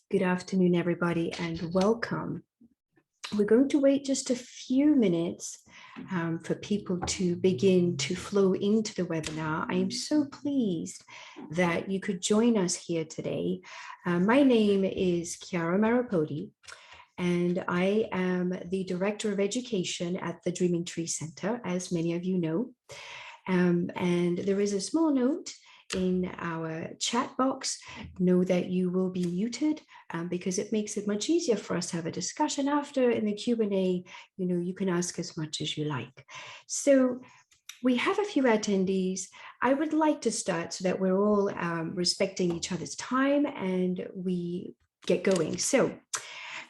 Good afternoon, everybody, and welcome. We're going to wait just a few minutes for people to begin to flow into the webinar. I am so pleased that you could join us here today. My name is Chiara Marapodi, and I am the Director of Education at the Dreaming Tree Center, as many of you know. And there is a small note in our chat box. Know that you will be muted because it makes it much easier for us to have a discussion after. In the Q&A, you can ask as much as you like. So we have a few attendees. I would like to start so that we're all respecting each other's time and we get going. So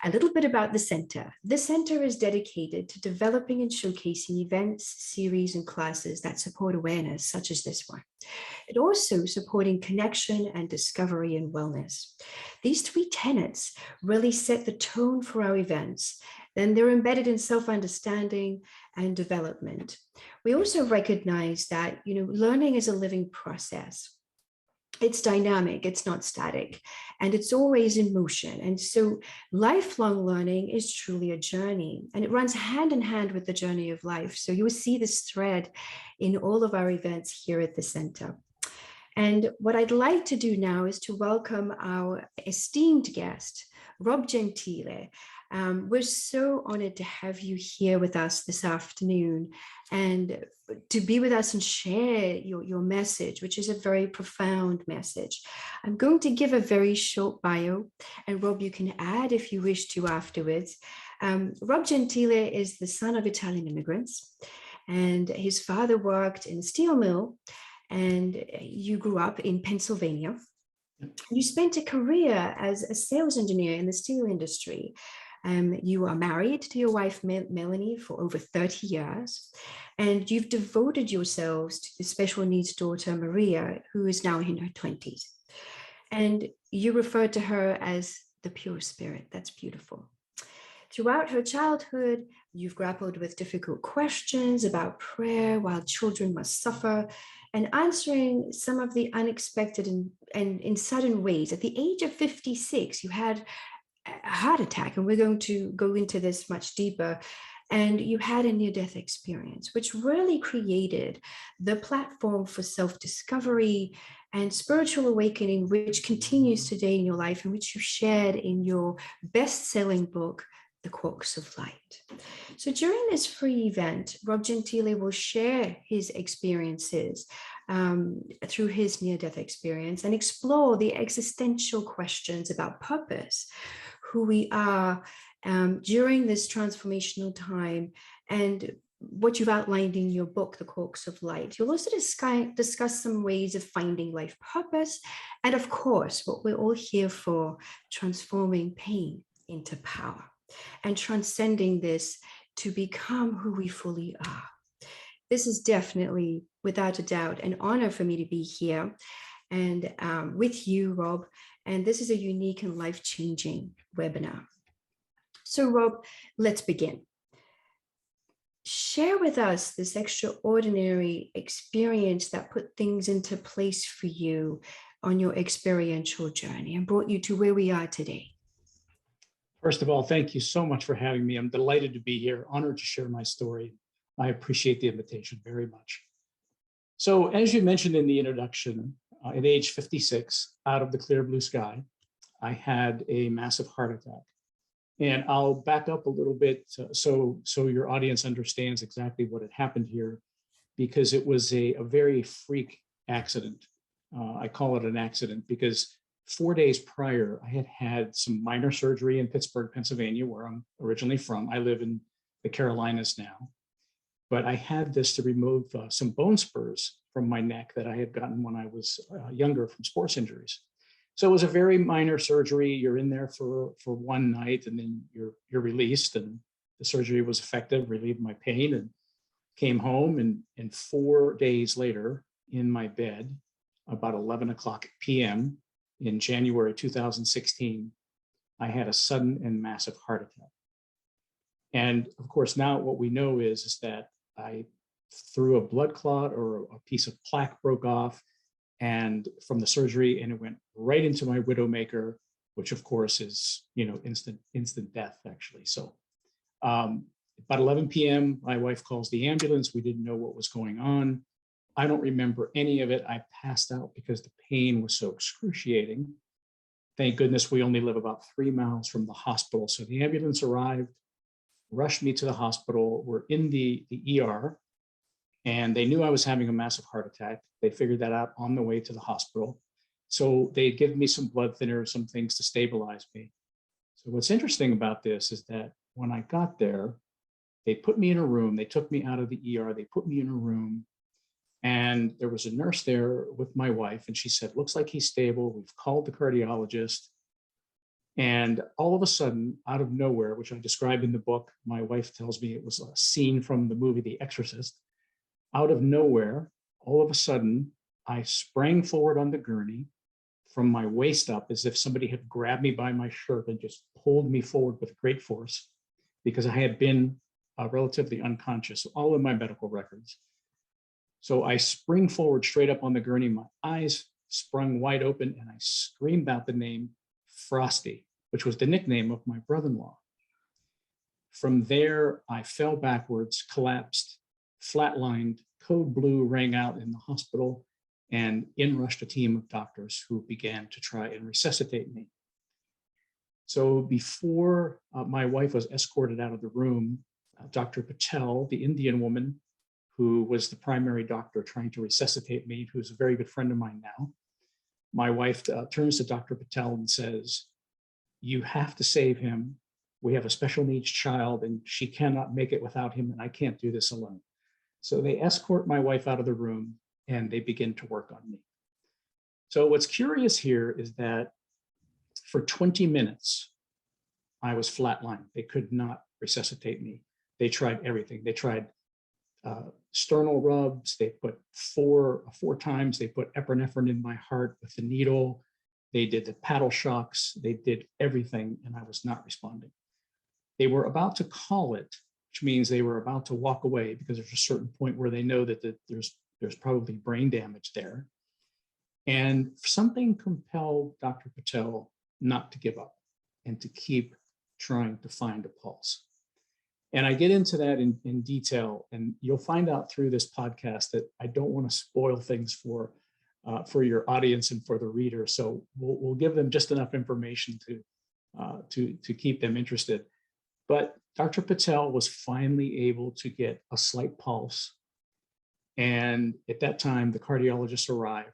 a little bit about the center. The center is dedicated to developing and showcasing events, series, and classes that support awareness, such as this one. It also supporting connection and discovery and wellness. These three tenets really set the tone for our events. Then they're embedded in self-understanding and development. We also recognize that, learning is a living process. It's dynamic, it's not static, and it's always in motion. And so lifelong learning is truly a journey, and it runs hand in hand with the journey of life. So you will see this thread in all of our events here at the center. And what I'd like to do now is to welcome our esteemed guest, Rob Gentile. We're so honored to have you here with us this afternoon and to be with us and share your message, which is a very profound message. I'm going to give a very short bio, and Rob, you can add if you wish to afterwards. Rob Gentile is the son of Italian immigrants, and his father worked in a steel mill, and you grew up in Pennsylvania. You spent a career as a sales engineer in the steel industry. You are married to your wife, Melanie, for over 30 years, and you've devoted yourselves to the special needs daughter, Maria, who is now in her 20s. And you refer to her as the pure spirit. That's beautiful. Throughout her childhood, you've grappled with difficult questions about prayer, while children must suffer, and answering some of the unexpected and in sudden ways. At the age of 56, you had a heart attack, and we're going to go into this much deeper, and you had a near-death experience, which really created the platform for self-discovery and spiritual awakening, which continues today in your life and which you shared in your best-selling book, The Quarks of Light. So during this free event, Rob Gentile will share his experiences through his near-death experience and explore the existential questions about purpose, who we are during this transformational time, and what you've outlined in your book, The Quarks of Light. You'll also discuss some ways of finding life purpose, and of course, what we're all here for, transforming pain into power and transcending this to become who we fully are. This is definitely, without a doubt, an honor for me to be here and with you, Rob. And this is a unique and life-changing webinar. So Rob, let's begin. Share with us this extraordinary experience that put things into place for you on your experiential journey and brought you to where we are today. First of all, thank you so much for having me. I'm delighted to be here, honored to share my story. I appreciate the invitation very much. So as you mentioned in the introduction, at age 56, out of the clear blue sky, I had a massive heart attack. And I'll back up a little bit so your audience understands exactly what had happened here, because it was a very freak accident. I call it an accident because 4 days prior, I had had some minor surgery in Pittsburgh, Pennsylvania, where I'm originally from. I live in the Carolinas now. But I had this to remove some bone spurs from my neck that I had gotten when I was younger from sports injuries. So it was a very minor surgery. You're in there for one night, and then you're released. And the surgery was effective, relieved my pain, and came home. And 4 days later, in my bed, about 11 o'clock p.m. in January 2016, I had a sudden and massive heart attack. And of course, now what we know is that I threw a blood clot, or a piece of plaque broke off and from the surgery, and it went right into my widowmaker, which of course is, instant death actually. So about 11 p.m., my wife calls the ambulance. We didn't know what was going on. I don't remember any of it. I passed out because the pain was so excruciating. Thank goodness we only live about 3 miles from the hospital. So the ambulance arrived, rushed me to the hospital. We're in the ER, and they knew I was having a massive heart attack. They figured that out on the way to the hospital. So they give me some blood thinners, some things to stabilize me. So what's interesting about this is that when I got there, they put me in a room. They took me out of the ER. They put me in a room. And there was a nurse there with my wife. And she said, looks like he's stable. We've called the cardiologist. And all of a sudden, out of nowhere, which I described in the book, my wife tells me it was a scene from the movie The Exorcist. Out of nowhere, all of a sudden, I sprang forward on the gurney from my waist up as if somebody had grabbed me by my shirt and just pulled me forward with great force, because I had been relatively unconscious, all in my medical records. So I spring forward straight up on the gurney, my eyes sprung wide open, and I screamed out the name Frosty, which was the nickname of my brother-in-law. From there, I fell backwards, collapsed, flatlined, code blue rang out in the hospital, and in rushed a team of doctors who began to try and resuscitate me. So before my wife was escorted out of the room, Dr. Patel, the Indian woman who was the primary doctor trying to resuscitate me, who's a very good friend of mine now, my wife turns to Dr. Patel and says, "You have to save him. We have a special needs child and she cannot make it without him, and I can't do this alone." So they escort my wife out of the room and they begin to work on me. So what's curious here is that for 20 minutes, I was flatlined. They could not resuscitate me. They tried everything. They tried sternal rubs. They put four times, they put epinephrine in my heart with the needle. They did the paddle shocks. They did everything, and I was not responding. They were about to call it, which means they were about to walk away, because there's a certain point where they know that there's probably brain damage there. And something compelled Dr. Patel not to give up and to keep trying to find a pulse. And I get into that in detail, and you'll find out through this podcast that I don't want to spoil things for your audience and for the reader. So we'll give them just enough information to keep them interested. But Dr. Patel was finally able to get a slight pulse. And at that time, the cardiologist arrived.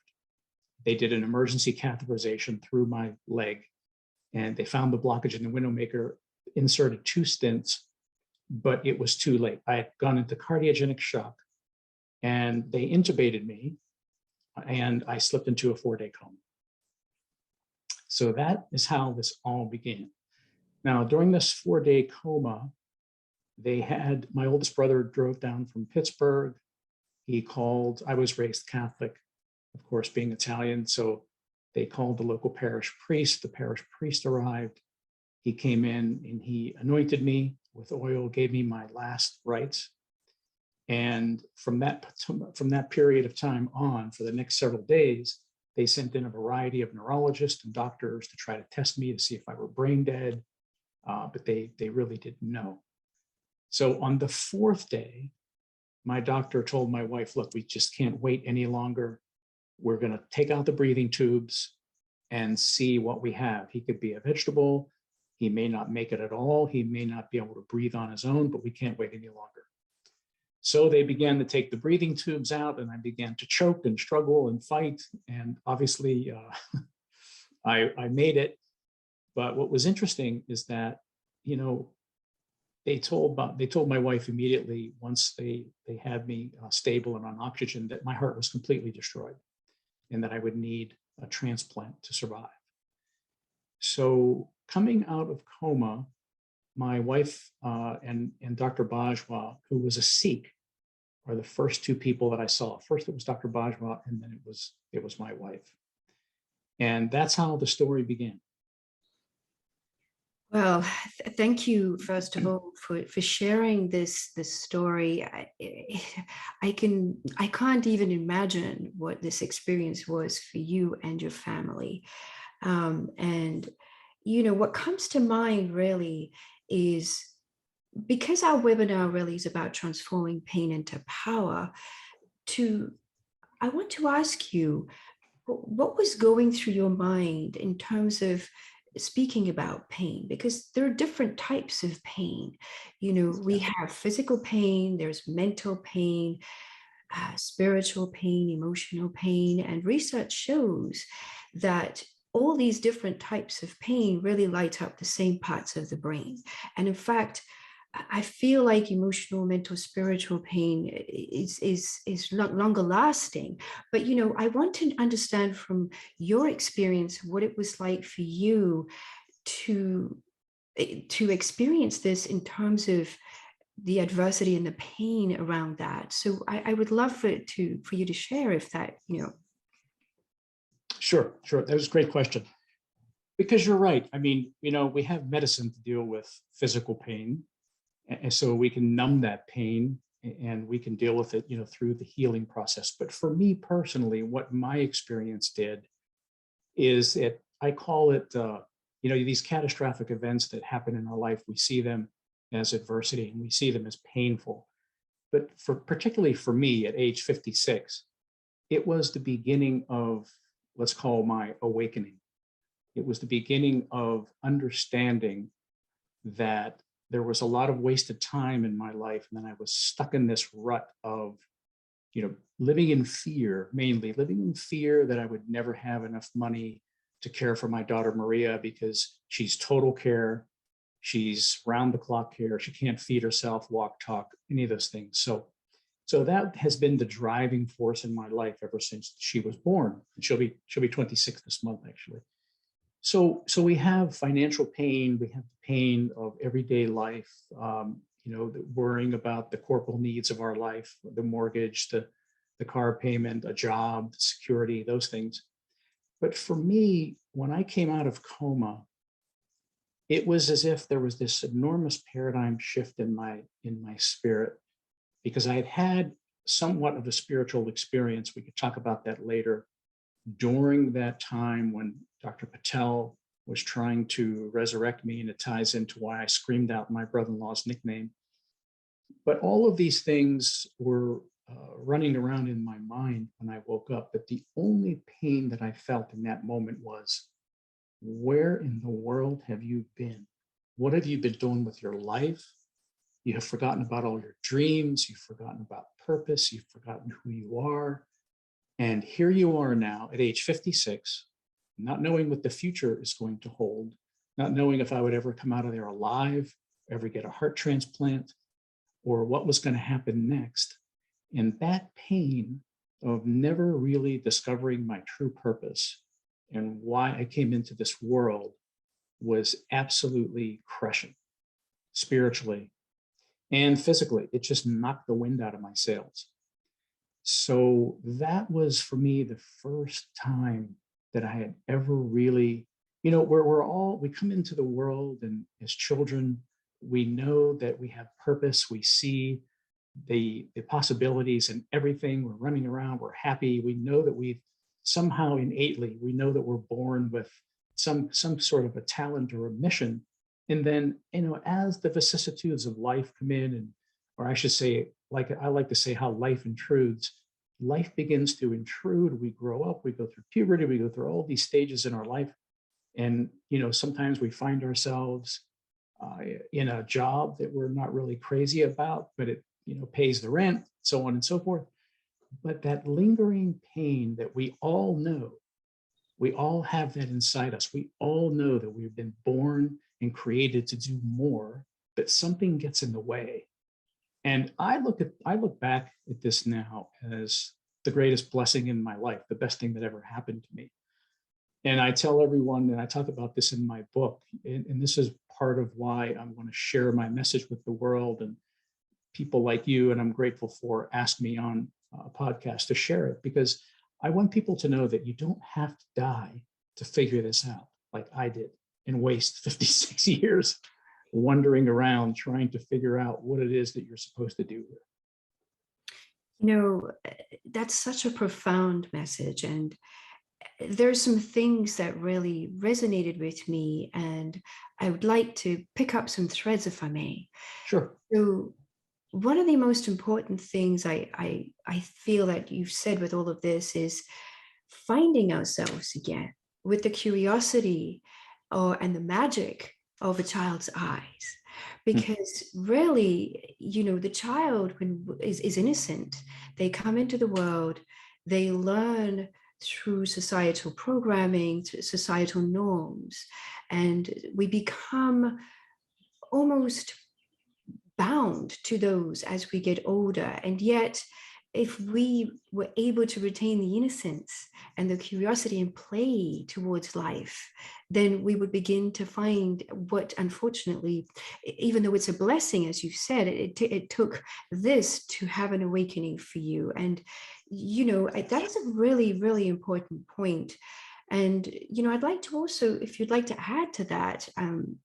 They did an emergency catheterization through my leg, and they found the blockage in the windowmaker, inserted 2 stents, but it was too late. I had gone into cardiogenic shock, and they intubated me, and I slipped into a 4-day coma. So that is how this all began. Now, during this 4-day coma, my oldest brother drove down from Pittsburgh. He called, I was raised Catholic, of course, being Italian. So they called the local parish priest. The parish priest arrived. He came in and he anointed me with oil, gave me my last rites. And from that period of time on, for the next several days, they sent in a variety of neurologists and doctors to try to test me to see if I were brain dead, but they really didn't know. So on the 4th day, my doctor told my wife, "Look, we just can't wait any longer. We're going to take out the breathing tubes and see what we have. He could be a vegetable. He may not make it at all. He may not be able to breathe on his own, but we can't wait any longer." So they began to take the breathing tubes out, and I began to choke and struggle and fight. And obviously, I made it. But what was interesting is that, they told my wife immediately, once they had me stable and on oxygen, that my heart was completely destroyed and that I would need a transplant to survive. So coming out of coma, my wife and Dr. Bajwa, who was a Sikh, are the first 2 people that I saw. First it was Dr. Bajwa, and then it was my wife. And that's how the story began. Well, thank you, first of all, for sharing this story. I can't even imagine what this experience was for you and your family. And what comes to mind really is, because our webinar really is about transforming pain into power, I want to ask you, what was going through your mind in terms of speaking about pain? Because there are different types of pain. We have physical pain, there's mental pain, spiritual pain, emotional pain, and research shows that all these different types of pain really light up the same parts of the brain. And in fact, I feel like emotional, mental, spiritual pain is longer lasting. But I want to understand from your experience what it was like for you to experience this in terms of the adversity and the pain around that. So I would love for you to share, if that. Sure. That was a great question. Because you're right. I mean, we have medicine to deal with physical pain. And so we can numb that pain and we can deal with it, through the healing process. But for me personally, what my experience did is I call it, these catastrophic events that happen in our life, we see them as adversity and we see them as painful. But particularly for me at age 56, it was the beginning of, let's call, my awakening. It was the beginning of understanding that there was a lot of wasted time in my life. And then I was stuck in this rut of, living in fear, mainly living in fear that I would never have enough money to care for my daughter, Maria, because she's total care. She's round the clock care. She can't feed herself, walk, talk, any of those things. So that has been the driving force in my life ever since she was born. And she'll be 26 this month, actually. So we have financial pain. We have the pain of everyday life, worrying about the corporal needs of our life, the mortgage, the car payment, a job, security, those things. But for me, when I came out of coma, it was as if there was this enormous paradigm shift in my spirit, because I had had somewhat of a spiritual experience. We could talk about that later. During that time when Dr. Patel was trying to resurrect me, and it ties into why I screamed out my brother-in-law's nickname. But all of these things were running around in my mind when I woke up. But the only pain that I felt in that moment was, where in the world have you been? What have you been doing with your life? You have forgotten about all your dreams. You've forgotten about purpose. You've forgotten who you are. And here you are now at age 56, not knowing what the future is going to hold, not knowing if I would ever come out of there alive, ever get a heart transplant, or what was going to happen next. And that pain of never really discovering my true purpose and why I came into this world was absolutely crushing, spiritually and physically. It just knocked the wind out of my sails. So that was for me the first time that I had ever really, we come into the world, and as children, we know that we have purpose. We see the possibilities and everything. We're running around, we're happy. We know that we somehow innately, we know that we're born with some sort of a talent or a mission. And then, as the vicissitudes of life come in, or I should say, like I like to say, how life intrudes. Life begins to intrude. We grow up, we go through puberty, we go through all these stages in our life. And, sometimes we find ourselves in a job that we're not really crazy about, but it, pays the rent, so on and so forth. But that lingering pain that we all know, we all have that inside us. We all know that we've been born and created to do more, but something gets in the way. And I look back at this now as the greatest blessing in my life, the best thing that ever happened to me. And I tell everyone, and I talk about this in my book, and this is part of why I'm going to share my message with the world, and people like you, and I'm grateful for, ask me on a podcast to share it, because I want people to know that you don't have to die to figure this out like I did and waste 56 years wandering around trying to figure out what it is that you're supposed to do here. That's such a profound message. And there's some things that really resonated with me, and I would like to pick up some threads if I may. Sure. So one of the most important things I feel that you've said with all of this is finding ourselves again with the curiosity and the magic of a child's eyes. Because really, the child is innocent. They come into the world, they learn through societal programming, through societal norms, and we become almost bound to those as we get older. And yet, if we were able to retain the innocence and the curiosity and play towards life, then we would begin to find what, unfortunately, even though it's a blessing, as you said, it took this to have an awakening for you. And, that is a really, really important point. And, I'd like to also, if you'd like to add to that,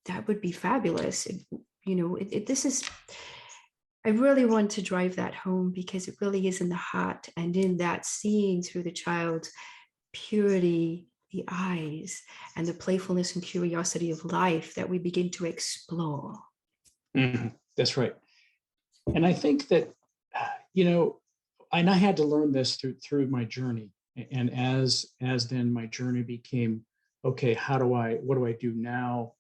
that would be fabulous. This is, I really want to drive that home because it really is in the heart and in that seeing through the child's purity, the eyes, and the playfulness and curiosity of life that we begin to explore. That's right. And I think that, and I had to learn this through my journey. And as then my journey became, okay, what do I do now?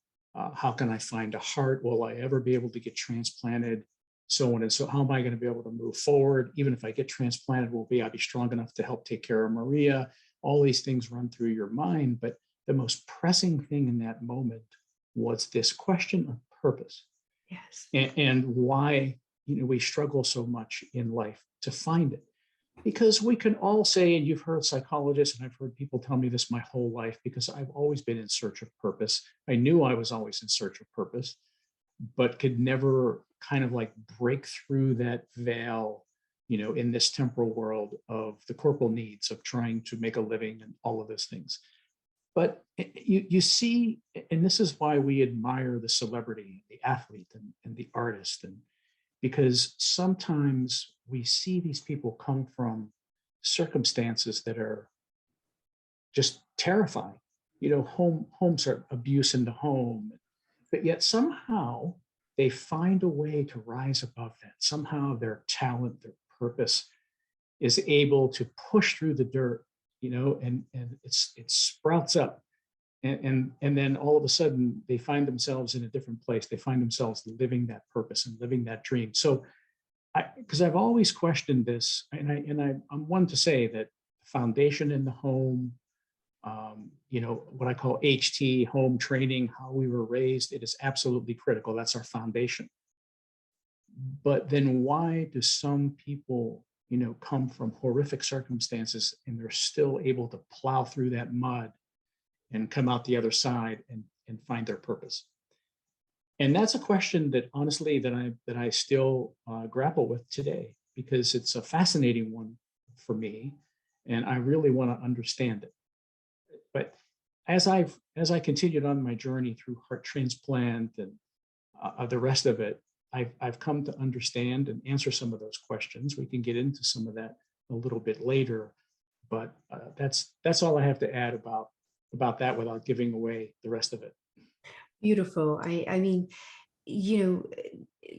How can I find a heart? Will I ever be able to get transplanted? So on and so, how am I going to be able to move forward? Even if I get transplanted, I be strong enough to help take care of Maria? All these things run through your mind. But the most pressing thing in that moment was this question of purpose. Yes. And why, we struggle so much in life to find it. Because we can all say, and you've heard psychologists, and I've heard people tell me this my whole life, because I've always been in search of purpose. I knew I was always in search of purpose, but could never kind of like break through that veil, in this temporal world of the corporal needs of trying to make a living and all of those things. But you see, and this is why we admire the celebrity, the athlete, and the artist, and because sometimes we see these people come from circumstances that are just terrifying. Homes are abuse in the home, but yet somehow they find a way to rise above that. Somehow their talent, their purpose is able to push through the dirt, and it sprouts up. And then all of a sudden they find themselves in a different place. They find themselves living that purpose and living that dream. So because I've always questioned this, and I'm one to say that foundation in the home, what I call HT, home training, how we were raised, it is absolutely critical. That's our foundation. But then why do some people, come from horrific circumstances and they're still able to plow through that mud and come out the other side and find their purpose? And that's a question that honestly that I still grapple with today, because it's a fascinating one for me, and I really want to understand it. But as I continued on my journey through heart transplant and the rest of it, I've come to understand and answer some of those questions. We can get into some of that a little bit later, but that's all I have to add about that without giving away the rest of it. Beautiful. I mean,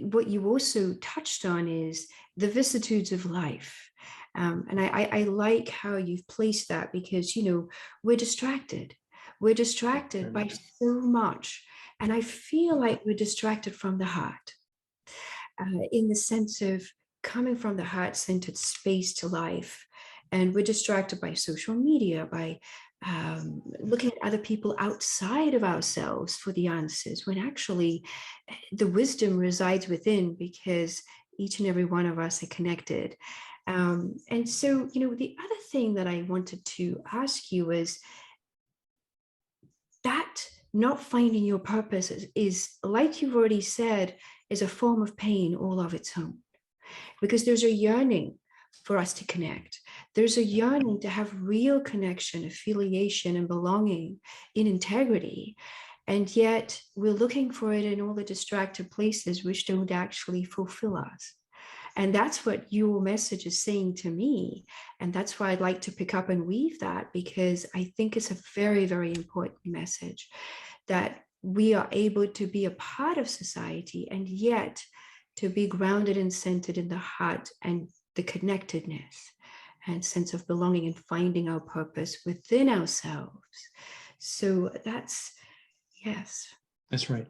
what you also touched on is the vicissitudes of life. And I like how you've placed that, because, we're distracted. We're distracted by so much. And I feel like we're distracted from the heart, in the sense of coming from the heart-centered space to life. And we're distracted by social media, by looking at other people outside of ourselves for the answers, when actually the wisdom resides within, because each and every one of us are connected. And so, the other thing that I wanted to ask you is that not finding your purpose is, like you've already said, is a form of pain all of its own, because there's a yearning for us to connect. There's a yearning to have real connection, affiliation, and belonging in integrity. And yet we're looking for it in all the distracted places which don't actually fulfill us. And that's what your message is saying to me. And that's why I'd like to pick up and weave that, because I think it's a very, very important message that we are able to be a part of society and yet to be grounded and centered in the heart and the connectedness and sense of belonging and finding our purpose within ourselves. So that's, yes. That's right.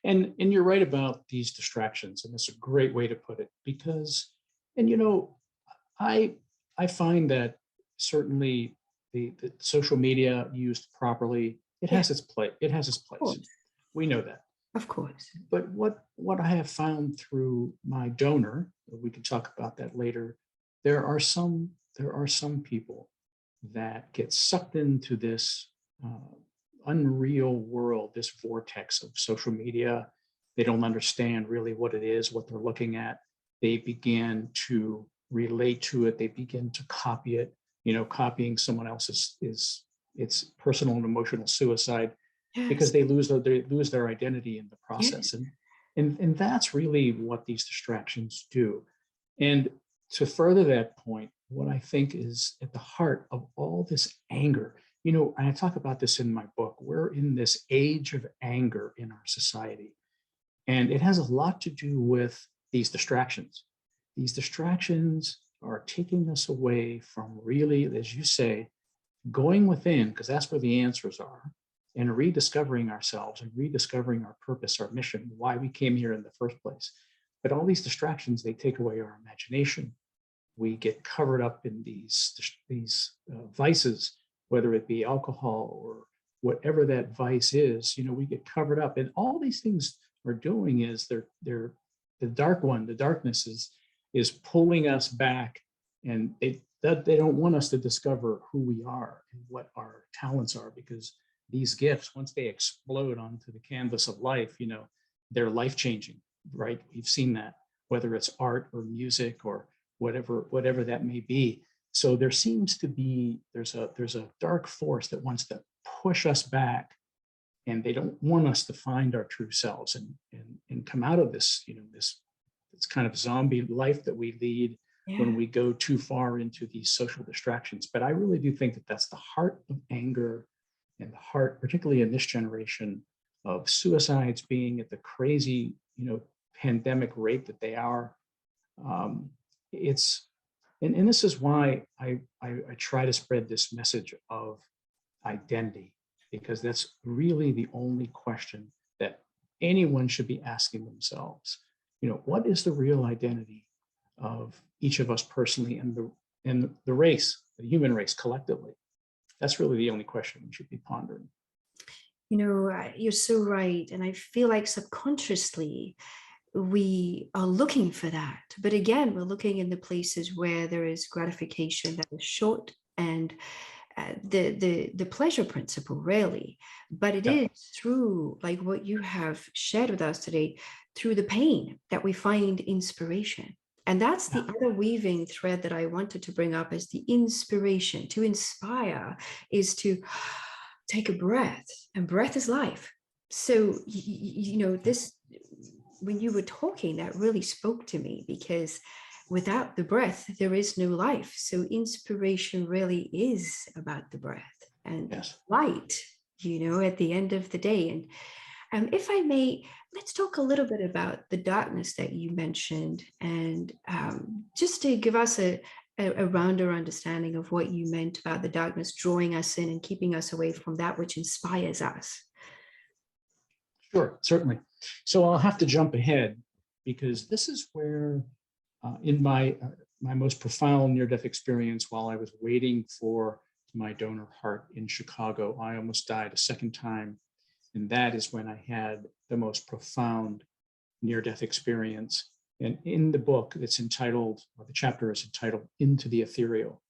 And you're right about these distractions. And that's a great way to put it, because, and I find that certainly the social media used properly, it has its place. It has its place. We know that. Of course. But what I have found through my donor, we can talk about that later, there are some people that get sucked into this unreal world, this vortex of social media. They don't understand really what it is, what they're looking at. They begin to relate to it. They begin to copy it. Copying someone else's is it's personal and emotional suicide, because they lose their identity in the process. And that's really what these distractions do. And to further that point, what I think is at the heart of all this anger, and I talk about this in my book, we're in this age of anger in our society. And it has a lot to do with these distractions. These distractions are taking us away from really, as you say, going within, because that's where the answers are, and rediscovering ourselves and rediscovering our purpose, our mission, why we came here in the first place. But all these distractions, they take away our imagination. We get covered up in these vices, whether it be alcohol or whatever that vice is. We get covered up, and all these things are doing is they're the darkness is pulling us back, and they don't want us to discover who we are and what our talents are, because these gifts, once they explode onto the canvas of life, they're life-changing, right? We've seen that, whether it's art or music or whatever that may be. So there seems to be, there's a dark force that wants to push us back, and they don't want us to find our true selves and come out of this, this kind of zombie life that we lead when we go too far into these social distractions. But I really do think that that's the heart of anger, and the heart, particularly in this generation, of suicides being at the crazy, pandemic rate that they are. And this is why I try to spread this message of identity, because that's really the only question that anyone should be asking themselves. What is the real identity of each of us personally, and the race, the human race collectively? That's really the only question we should be pondering. You're so right. And I feel like subconsciously we are looking for that. But again, we're looking in the places where there is gratification that is short, and the pleasure principle, really. But it is through, like what you have shared with us today, through the pain that we find inspiration. And that's the other weaving thread that I wanted to bring up, as the inspiration. To inspire is to take a breath, and breath is life. So, this, when you were talking, that really spoke to me, because without the breath, there is no life. So inspiration really is about the breath and light, at the end of the day. And if I may, let's talk a little bit about the darkness that you mentioned, and just to give us a rounder understanding of what you meant about the darkness drawing us in and keeping us away from that which inspires us. Sure, certainly. So I'll have to jump ahead, because this is where in my most profound near-death experience, while I was waiting for my donor heart in Chicago, I almost died a second time. And that is when I had the most profound near-death experience. And in the book, it's entitled, or the chapter is entitled, Into the Ethereal.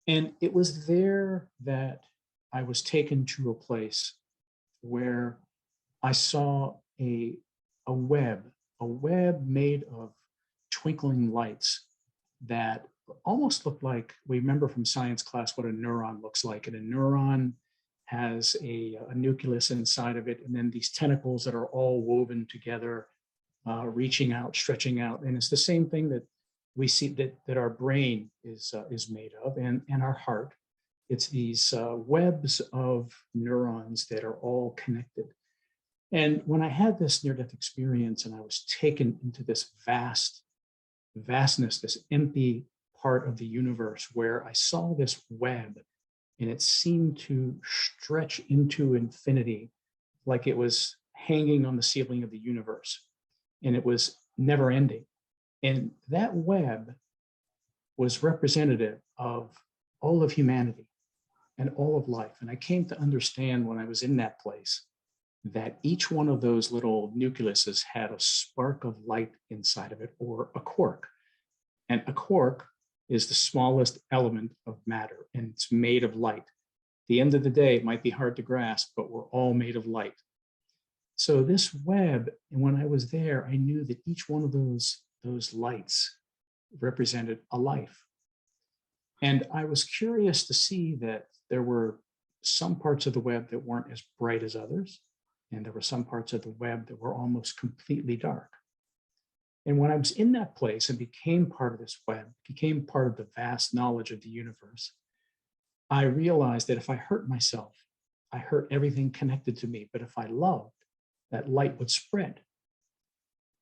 And it was there that I was taken to a place where I saw a web made of twinkling lights that almost looked like, we remember from science class what a neuron looks like. And a neuron has a nucleus inside of it, and then these tentacles that are all woven together. reaching out, stretching out. And it's the same thing that we see that our brain is made of, and our heart. It's these webs of neurons that are all connected. And when I had this near-death experience and I was taken into this vastness, this empty part of the universe where I saw this web and it seemed to stretch into infinity, like it was hanging on the ceiling of the universe, and it was never ending. And that web was representative of all of humanity and all of life. And I came to understand when I was in that place that each one of those little nucleuses had a spark of light inside of it, or a quark. And a quark is the smallest element of matter, and it's made of light. At the end of the day, it might be hard to grasp, but we're all made of light. So this web, and when I was there, I knew that each one of those lights represented a life. And I was curious to see that there were some parts of the web that weren't as bright as others, and there were some parts of the web that were almost completely dark. And when I was in that place and became part of this web, became part of the vast knowledge of the universe, I realized that if I hurt myself, I hurt everything connected to me. But if I loved, that light would spread.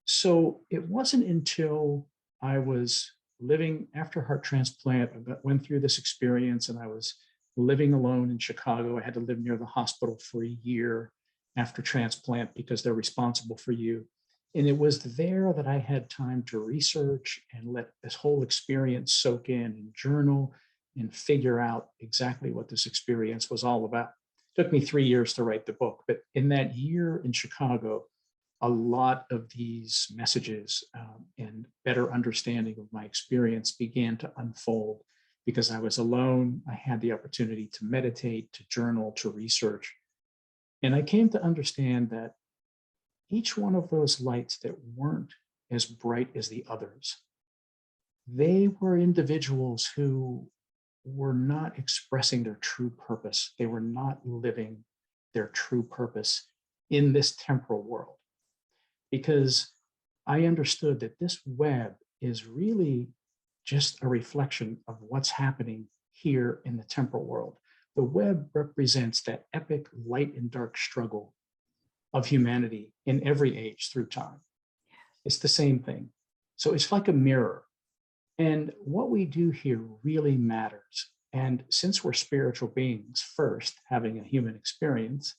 So it wasn't until I was living after heart transplant, I went through this experience, and I was living alone in Chicago. I had to live near the hospital for a year after transplant because they're responsible for you. And it was there that I had time to research and let this whole experience soak in and journal and figure out exactly what this experience was all about. It took me 3 years to write the book, but in that year in Chicago, a lot of these messages and better understanding of my experience began to unfold because I was alone. I had the opportunity to meditate, to journal, to research. And I came to understand that each one of those lights that weren't as bright as the others, they were individuals who were not expressing their true purpose. They were not living their true purpose in this temporal world. Because I understood that this web is really just a reflection of what's happening here in the temporal world. The web represents that epic light and dark struggle of humanity in every age through time. It's the same thing. So it's like a mirror. And what we do here really matters. And since we're spiritual beings first, having a human experience,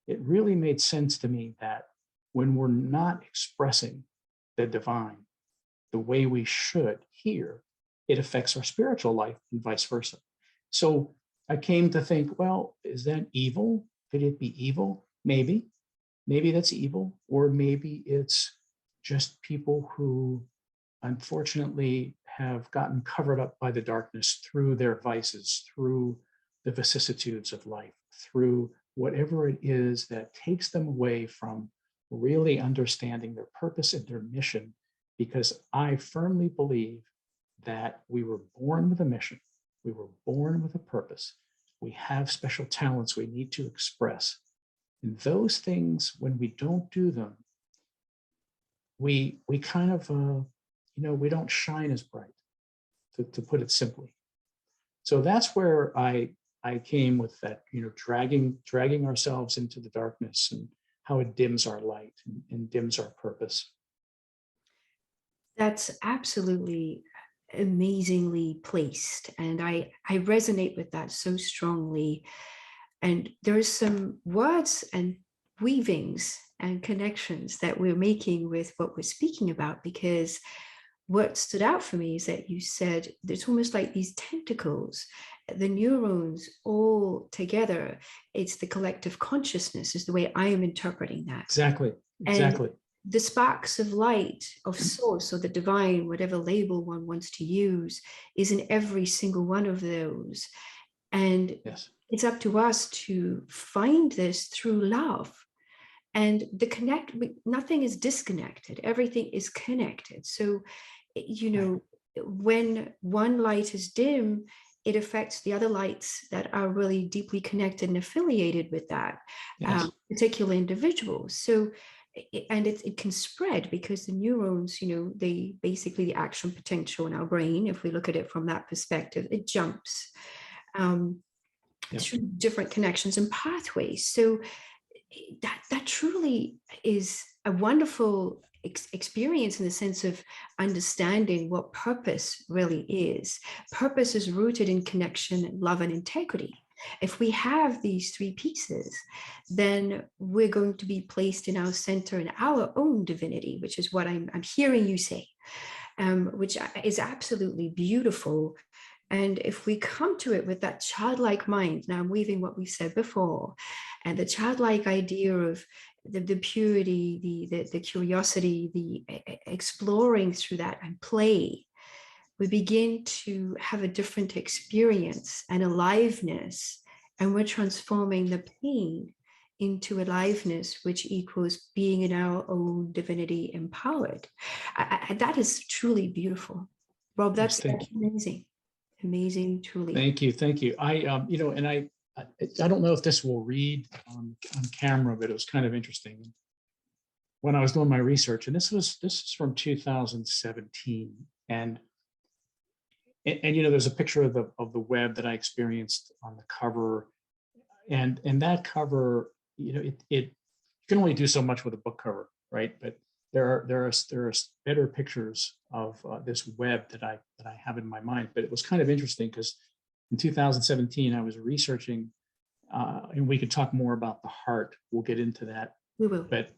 it really made sense to me that when we're not expressing the divine the way we should here, it affects our spiritual life and vice versa. So I came to think, well, is that evil? Could it be evil? Maybe. Maybe that's evil, or maybe it's just people who unfortunately have gotten covered up by the darkness through their vices, through the vicissitudes of life, through whatever it is that takes them away from really understanding their purpose and their mission. Because I firmly believe that we were born with a mission, we were born with a purpose, we have special talents we need to express. And those things, when we don't do them, we kind of, we don't shine as bright, to put it simply. So that's where I came with that, dragging ourselves into the darkness and how it dims our light and dims our purpose. That's absolutely amazingly placed. And I resonate with that so strongly. And there's some words and weavings and connections that we're making with what we're speaking about, because what stood out for me is that you said there's almost like these tentacles, the neurons all together. It's the collective consciousness is the way I am interpreting that. Exactly. And the sparks of light of source or the divine, whatever label one wants to use, is in every single one of those. And yes, it's up to us to find this through love. And nothing is disconnected. Everything is connected. So, when one light is dim, it affects the other lights that are really deeply connected and affiliated with that yes. Particular individual. So and it can spread because the neurons, they basically the action potential in our brain, if we look at it from that perspective, it jumps through different connections and pathways. So that truly is a wonderful experience in the sense of understanding what purpose really is. Purpose is rooted in connection, love, and integrity. If we have these three pieces, then we're going to be placed in our center in our own divinity, which is what I'm hearing you say, which is absolutely beautiful. And if we come to it with that childlike mind, now I'm weaving what we said before, and the childlike idea of the purity, the curiosity, the exploring through that and play, we begin to have a different experience and aliveness, and we're transforming the pain into aliveness, which equals being in our own divinity empowered. That is truly beautiful. Rob, Yes, that's amazing. Amazing, truly. Thank you. I, and I don't know if this will read on camera, but it was kind of interesting when I was doing my research, and this is from 2017, and there's a picture of the web that I experienced on the cover, and that cover, you can only do so much with a book cover, right? But there are better pictures of this web that I have in my mind. But it was kind of interesting because in 2017 I was researching, and we could talk more about the heart. We'll get into that. We will. But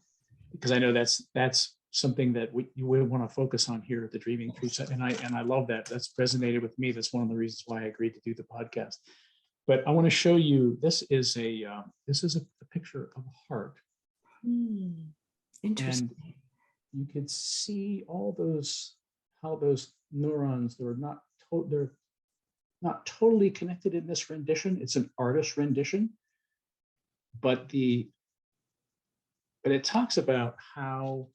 because I know that's something that you would want to focus on here at the Dreaming Truth, and I love that. That's resonated with me. That's one of the reasons why I agreed to do the podcast. But I want to show you. This is a picture of a heart. Interesting. And you can see how those neurons, they're not totally connected in this rendition. It's an artist rendition, but it talks about how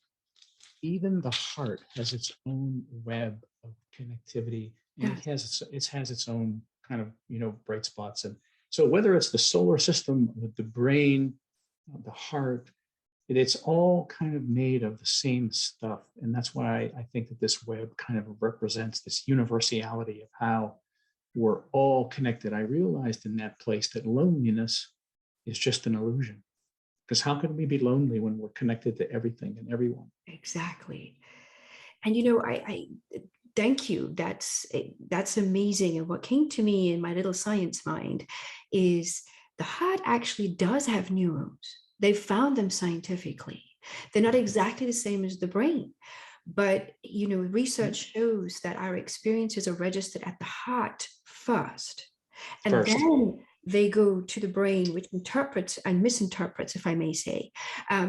even the heart has its own web of connectivity, and it has its own kind of bright spots. And so whether it's the solar system, the brain, the heart, it's all kind of made of the same stuff. And that's why I think that this web kind of represents this universality of how we're all connected. I realized in that place that loneliness is just an illusion. Because how can we be lonely when we're connected to everything and everyone? Exactly. And I thank you. That's amazing. And what came to me in my little science mind is the heart actually does have neurons. They've found them scientifically. They're not exactly the same as the brain, but research shows that our experiences are registered at the heart first, and then they go to the brain, which interprets and misinterprets, if I may say,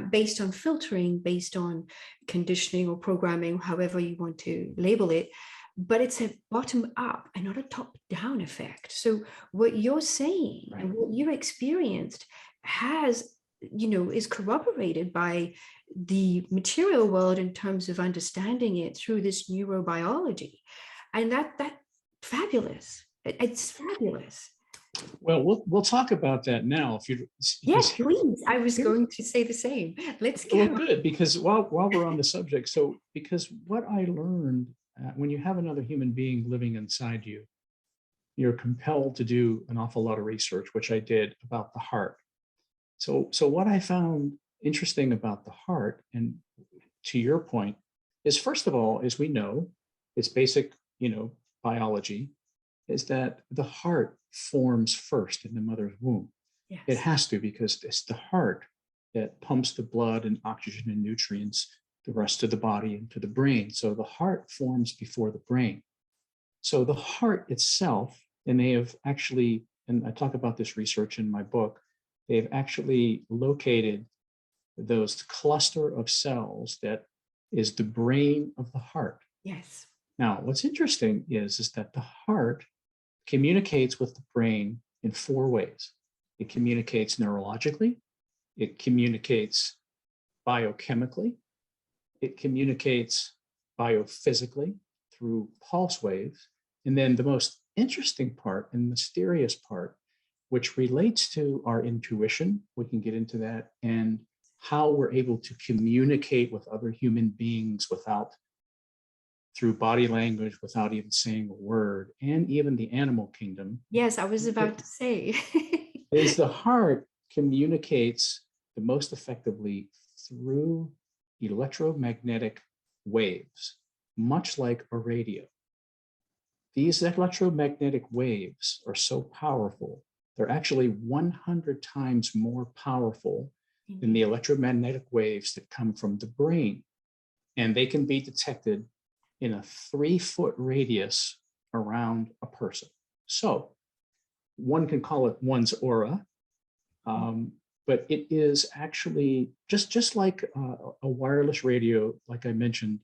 based on filtering, based on conditioning or programming, however you want to label it. But it's a bottom up and not a top down effect. So what you're saying and what you experienced is corroborated by the material world in terms of understanding it through this neurobiology. And that fabulous. It's fabulous. Well, we'll talk about that now. Yes, please. I was going to say the same. Let's go. Well, good, because while we're on the subject, because what I learned when you have another human being living inside you, you're compelled to do an awful lot of research, which I did about the heart. So what I found interesting about the heart, and to your point, is first of all, as we know, it's basic, biology, is that the heart forms first in the mother's womb. Yes. It has to, because it's the heart that pumps the blood and oxygen and nutrients the rest of the body into the brain. So the heart forms before the brain. So the heart itself, and they have actually, and I talk about this research in my book, they've actually located those cluster of cells that is the brain of the heart. Yes. Now, what's interesting is that the heart communicates with the brain in four ways. It communicates neurologically, it communicates biochemically, it communicates biophysically through pulse waves, and then the most interesting part and mysterious part, which relates to our intuition, we can get into that, and how we're able to communicate with other human beings through body language, without even saying a word, and even the animal kingdom. Yes, I was about to say. Is the heart communicates the most effectively through electromagnetic waves, much like a radio. These electromagnetic waves are so powerful, they're actually 100 times more powerful than the electromagnetic waves that come from the brain. And they can be detected in a 3-foot radius around a person. So one can call it one's aura, but it is actually just like a wireless radio, like I mentioned.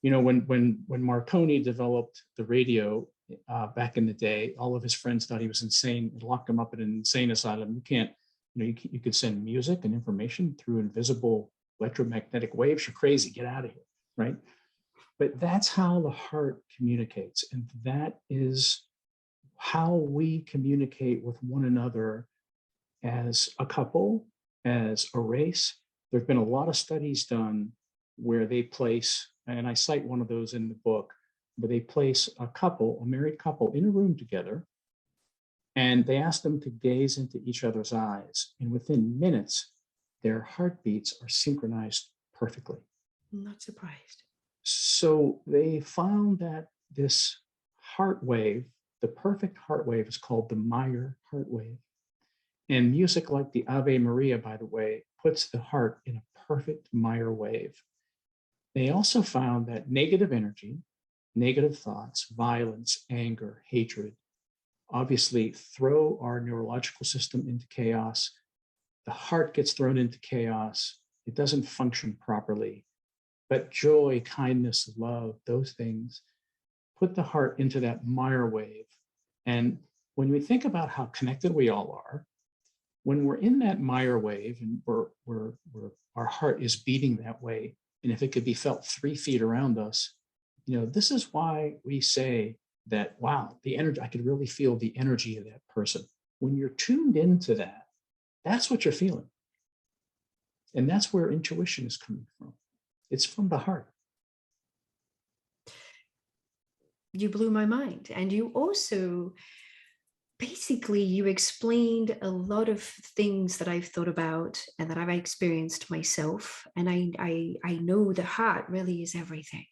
You know, when Marconi developed the radio back in the day, all of his friends thought he was insane and locked him up in an insane asylum. You can't, you could send music and information through invisible electromagnetic waves. You're crazy, get out of here, right? But that's how the heart communicates. And that is how we communicate with one another as a couple, as a race. There have been a lot of studies done where they place, and I cite one of those in the book, where they place a couple, a married couple, in a room together, and they ask them to gaze into each other's eyes. And within minutes, their heartbeats are synchronized perfectly. I'm not surprised. So they found that this heart wave, the perfect heart wave, is called the Meyer heart wave. And music like the Ave Maria, by the way, puts the heart in a perfect Meyer wave. They also found that negative energy, negative thoughts, violence, anger, hatred, obviously throw our neurological system into chaos. The heart gets thrown into chaos. It doesn't function properly. But joy, kindness, love, those things put the heart into that Meyer wave. And when we think about how connected we all are, when we're in that Meyer wave and our heart is beating that way, and if it could be felt 3 feet around us, this is why we say that, wow, the energy, I could really feel the energy of that person. When you're tuned into that, that's what you're feeling. And that's where intuition is coming from. It's from the heart. You blew my mind. And you also, basically, you explained a lot of things that I've thought about and that I've experienced myself. And I know the heart really is everything.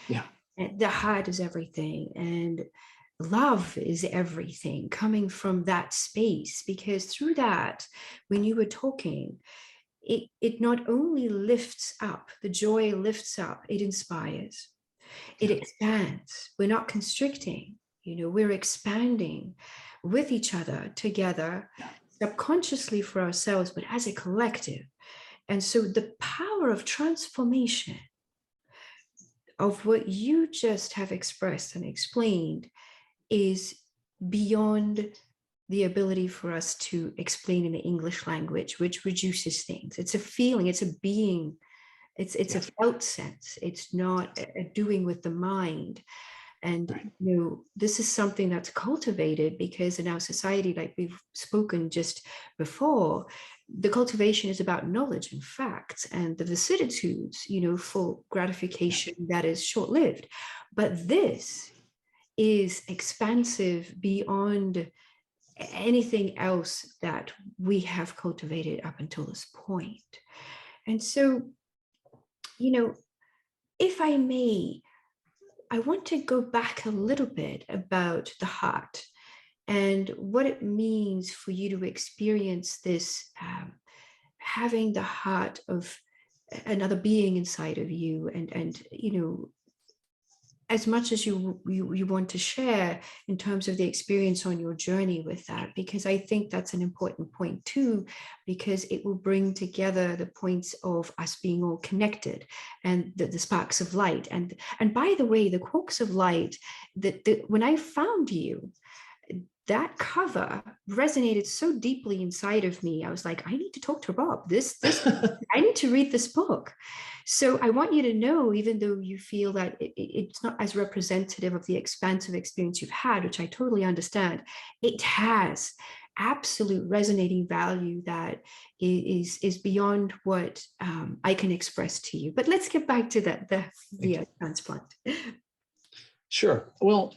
Yeah. And the heart is everything. And love is everything coming from that space, because through that, when you were talking, it not only lifts up, the joy lifts up, it inspires, it expands. We're not constricting, we're expanding with each other together, subconsciously for ourselves, but as a collective. And so the power of transformation of what you just have expressed and explained is beyond the ability for us to explain in the English language, which reduces things. It's a feeling, it's a being, it's a felt sense. It's not a doing with the mind. And this is something that's cultivated because in our society, like we've spoken just before, the cultivation is about knowledge and facts and the vicissitudes, for gratification that is short-lived. But this is expansive beyond anything else that we have cultivated up until this point. And so, if I may, I want to go back a little bit about the heart and what it means for you to experience this, having the heart of another being inside of you, and as much as you want to share in terms of the experience on your journey with that, because I think that's an important point too, because it will bring together the points of us being all connected and the sparks of light. And by the way, the Quarks of Light, when I found you, that cover resonated so deeply inside of me. I was like, I need to talk to Rob. This I need to read this book. So I want you to know, even though you feel that it's not as representative of the expansive experience you've had, which I totally understand, it has. absolute resonating value that is beyond what I can express to you. But let's get back to the transplant. Sure. Well,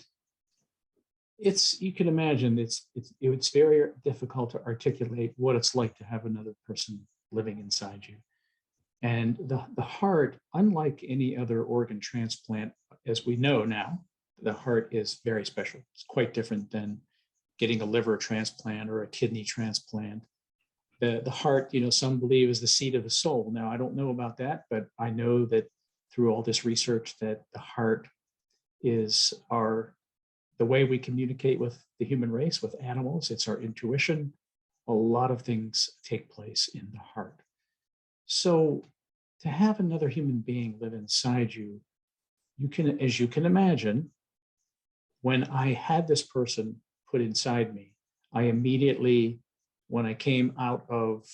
you can imagine it's very difficult to articulate what it's like to have another person living inside you. And the heart, unlike any other organ transplant, as we know now, the heart is very special. It's quite different than getting a liver transplant or a kidney transplant. The heart, some believe is the seat of the soul. Now, I don't know about that, but I know that through all this research that the heart is the way we communicate with the human race, with animals. It's our intuition. A lot of things take place in the heart. So to have another human being live inside you, as you can imagine, when I had this person put inside me, I immediately, when I came out of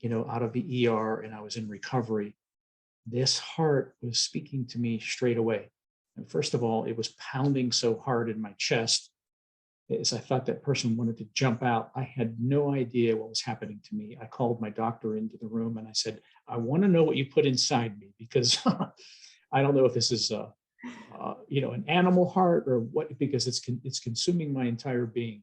the ER and I was in recovery, this heart was speaking to me straight away. And first of all, it was pounding so hard in my chest as I thought that person wanted to jump out. I had no idea what was happening to me. I called my doctor into the room and I said, I want to know what you put inside me, because I don't know if this is an animal heart or what, because it's consuming my entire being.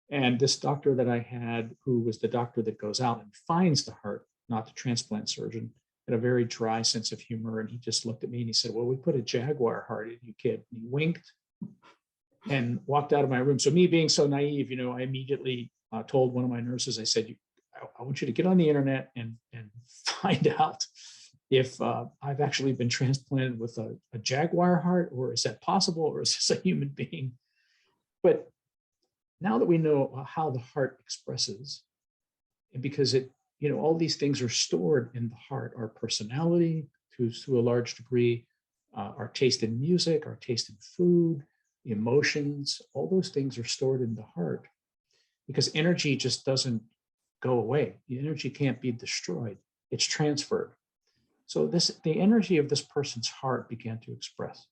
And this doctor that I had, who was the doctor that goes out and finds the heart, not the transplant surgeon, had a very dry sense of humor. And he just looked at me and he said, well, we put a jaguar heart in you, kid. And he winked and walked out of my room. So me being so naive, I immediately told one of my nurses, I said, I want you to get on the internet and find out if I've actually been transplanted with a jaguar heart, or is that possible, or is this a human being? But now that we know how the heart expresses, and because all these things are stored in the heart, our personality to a large degree, our taste in music, our taste in food, emotions, all those things are stored in the heart, because energy just doesn't go away. The energy can't be destroyed. It's transferred. So the energy of this person's heart began to express.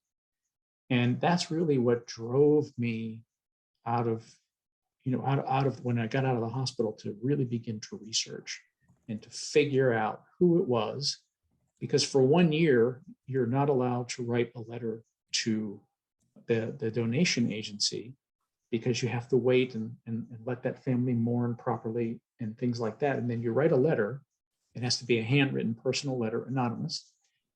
And that's really what drove me out of when I got out of the hospital to really begin to research and to figure out who it was. Because for 1 year, you're not allowed to write a letter to the donation agency, because you have to wait and let that family mourn properly and things like that. And then you write a letter. It has to be a handwritten personal letter, anonymous.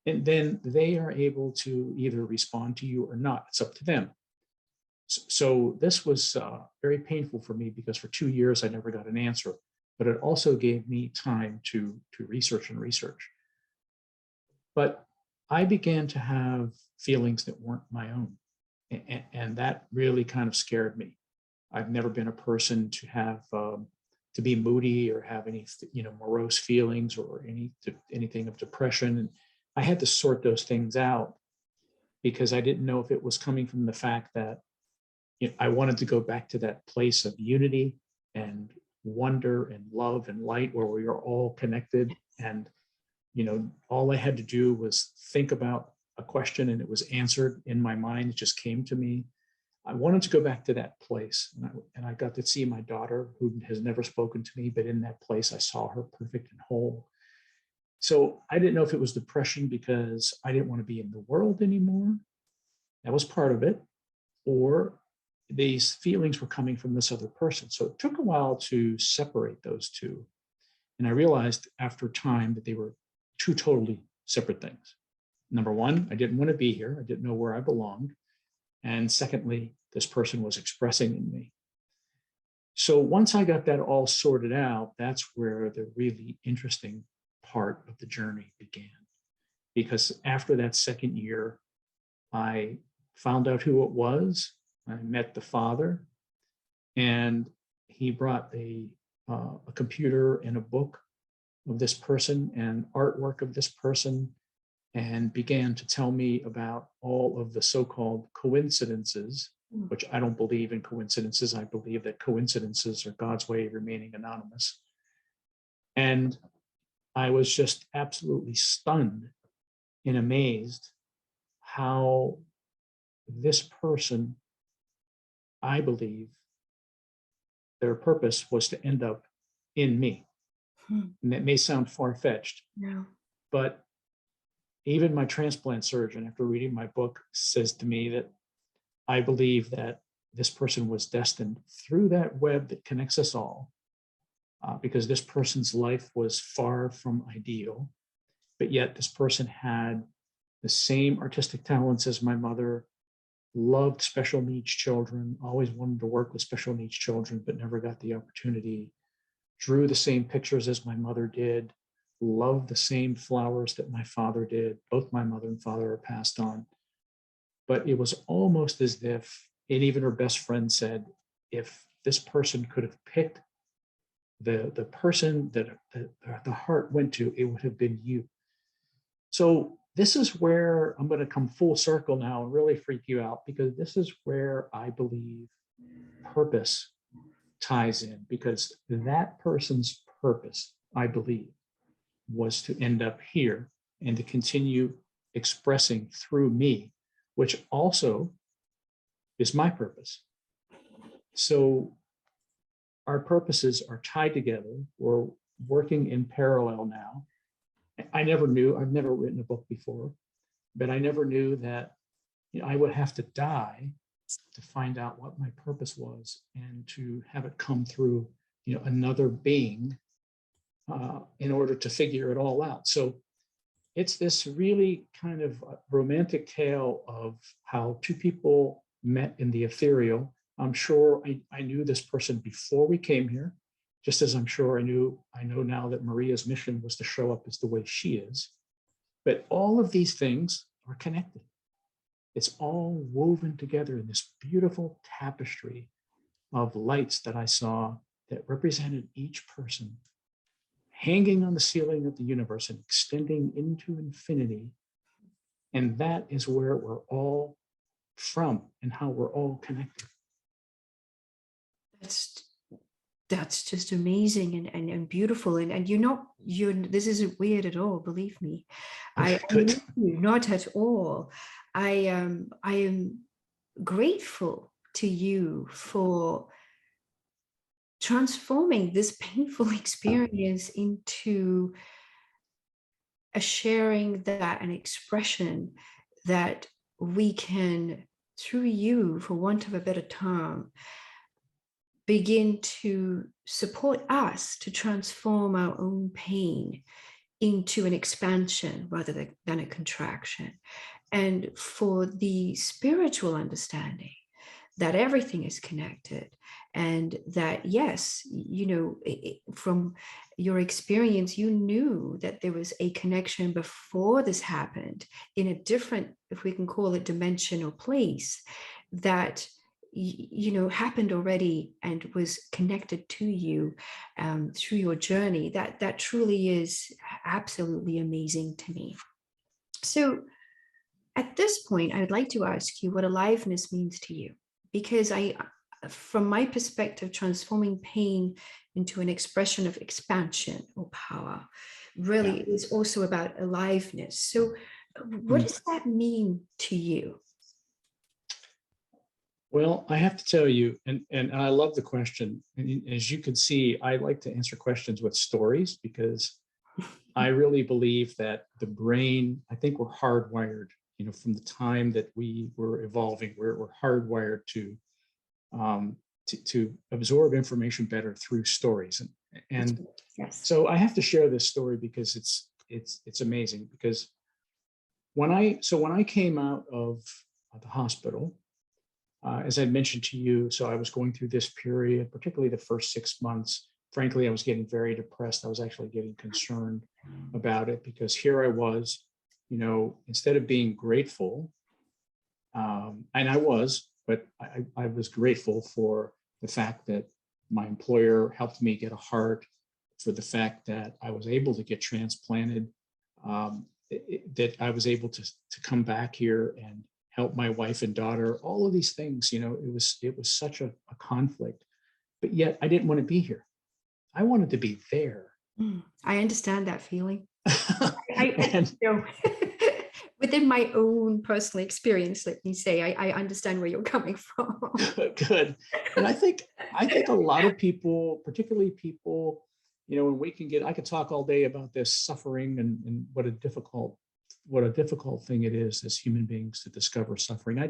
And then they are able to either respond to you or not. It's up to them. So this was very painful for me, because for 2 years, I never got an answer. But it also gave me time to research. But I began to have feelings that weren't my own. And that really kind of scared me. I've never been a person to have to be moody or have any morose feelings or anything of depression. And I had to sort those things out, because I didn't know if it was coming from the fact that I wanted to go back to that place of unity and wonder and love and light, where we are all connected. And all I had to do was think about a question and it was answered in my mind. It just came to me. I wanted to go back to that place. And I got to see my daughter, who has never spoken to me, but in that place, I saw her perfect and whole. So I didn't know if it was depression because I didn't want to be in the world anymore. That was part of it. Or these feelings were coming from this other person. So it took a while to separate those two. And I realized after time that they were two totally separate things. Number one, I didn't want to be here. I didn't know where I belonged. And secondly, this person was expressing in me. So once I got that all sorted out, that's where the really interesting part of the journey began. Because after that second year, I found out who it was. I met the father, and he brought a computer and a book of this person and artwork of this person, and began to tell me about all of the so-called coincidences, which I don't believe in coincidences. I believe that coincidences are God's way of remaining anonymous. And I was just absolutely stunned and amazed how this person, I believe, their purpose was to end up in me. And that may sound far-fetched, No. but even my transplant surgeon, after reading my book, says to me that I believe that this person was destined through that web that connects us all, because this person's life was far from ideal, but yet this person had the same artistic talents as my mother, loved special needs children, always wanted to work with special needs children, but never got the opportunity, drew the same pictures as my mother did, loved the same flowers that my father did. Both my mother and father are passed on. But it was almost as if, and even her best friend said, if this person could have picked the person that the heart went to, it would have been you. So this is where I'm going to come full circle now and really freak you out, because this is where I believe purpose ties in, because that person's purpose, I believe, was to end up here and to continue expressing through me, which also is my purpose. So our purposes are tied together. We're working in parallel now. I've never written a book before, but I never knew that I would have to die to find out what my purpose was and to have it come through another being in order to figure it all out. So it's this really kind of romantic tale of how two people met in the ethereal. I'm sure I knew this person before we came here, just as I'm sure I know now that Maria's mission was to show up as the way she is. But all of these things are connected. It's all woven together in this beautiful tapestry of lights that I saw that represented each person hanging on the ceiling of the universe and extending into infinity. And that is where we're all from and how we're all connected. That's just amazing and beautiful. And this isn't weird at all, believe me. I Good. Not at all. I am grateful to you for transforming this painful experience into a sharing that an expression that we can, through you, for want of a better term, begin to support us to transform our own pain into an expansion rather than a contraction. And for the spiritual understanding that everything is connected, and that, yes, from your experience, you knew that there was a connection before this happened in a different, if we can call it, dimension or place that happened already and was connected to you through your journey. That truly is absolutely amazing to me. So at this point, I would like to ask you what aliveness means to you, because from my perspective, transforming pain into an expression of expansion or power really is also about aliveness. So what does that mean to you? Well, I have to tell you, and I love the question. And as you can see, I like to answer questions with stories, because I really believe that the brain, I think we're hardwired, from the time that we were evolving, we're hardwired to absorb information better through stories. And yes. So I have to share this story because it's amazing. Because when I came out of the hospital, as I mentioned to you, so I was going through this period, particularly the first 6 months. Frankly, I was getting very depressed. I was actually getting concerned about it, because here I was, instead of being grateful, and I was, but I was grateful for the fact that my employer helped me get a heart, for the fact that I was able to get transplanted, that I was able to come back here and help my wife and daughter, all of these things. It was such a conflict, but yet I didn't want to be here. I wanted to be there. I understand that feeling. within my own personal experience, let me say, I understand where you're coming from. Good. And I think a lot of people, particularly people, when we can I could talk all day about this suffering and what a difficult thing it is as human beings to discover suffering. I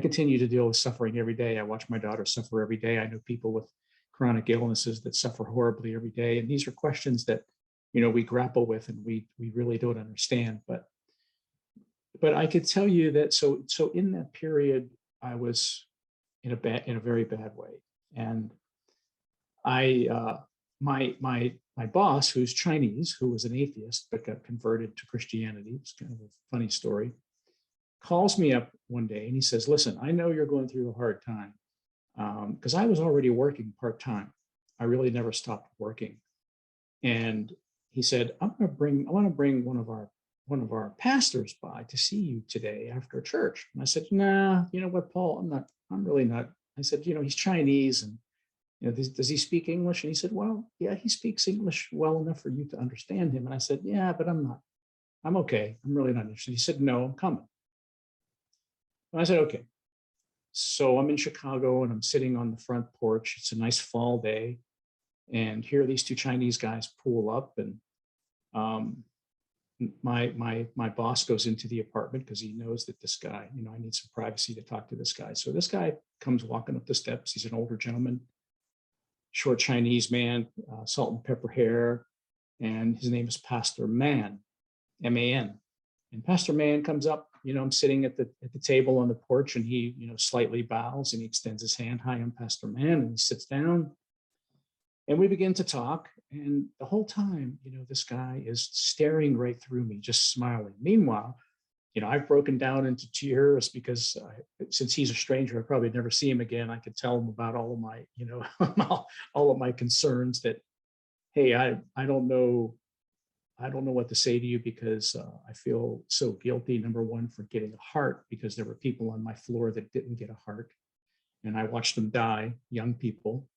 continue to deal with suffering every day. I watch my daughter suffer every day. I know people with chronic illnesses that suffer horribly every day. And these are questions that, we grapple with and we really don't understand. But I could tell you that so in that period, I was in a very bad way. And my boss, who's Chinese, who was an atheist but got converted to Christianity, it's kind of a funny story, calls me up one day and he says, "Listen, I know you're going through a hard time," because I was already working part-time. I really never stopped working. And he said, I want to bring one of our pastors by to see you today after church. And I said, "Nah, you know what, Paul, I'm really not." I said, "He's Chinese and, does he speak English?" And he said, "Well, yeah, he speaks English well enough for you to understand him." And I said, "Yeah, but I'm okay. I'm really not interested." He said, "No, I'm coming." And I said, "Okay." So I'm in Chicago and I'm sitting on the front porch. It's a nice fall day. And here these two Chinese guys pull up, and my boss goes into the apartment because he knows that this guy, I need some privacy to talk to this guy. So this guy comes walking up the steps. He's an older gentleman, short Chinese man, salt and pepper hair, and his name is Pastor Man, M-A-N. And Pastor Man comes up. I'm sitting at the table on the porch, and he, slightly bows and he extends his hand. "Hi, I'm Pastor Man," and he sits down. And we begin to talk. And the whole time, this guy is staring right through me, just smiling. Meanwhile, I've broken down into tears because since he's a stranger, I probably never see him again. I could tell him about all of my, all of my concerns that, "Hey, I don't know what to say to you because I feel so guilty, number one, for getting a heart, because there were people on my floor that didn't get a heart. And I watched them die, young people.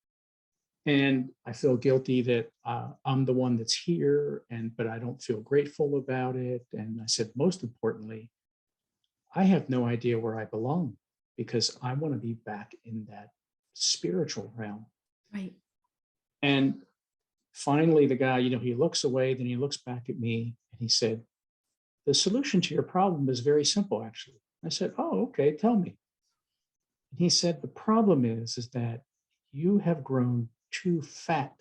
And I feel guilty that I'm the one that's here, but I don't feel grateful about it." And I said, "Most importantly, I have no idea where I belong, because I want to be back in that spiritual realm." Right. And finally, the guy, he looks away, then he looks back at me and he said, "The solution to your problem is very simple, actually." I said, "Oh, okay, tell me." And he said, "The problem is that you have grown too fat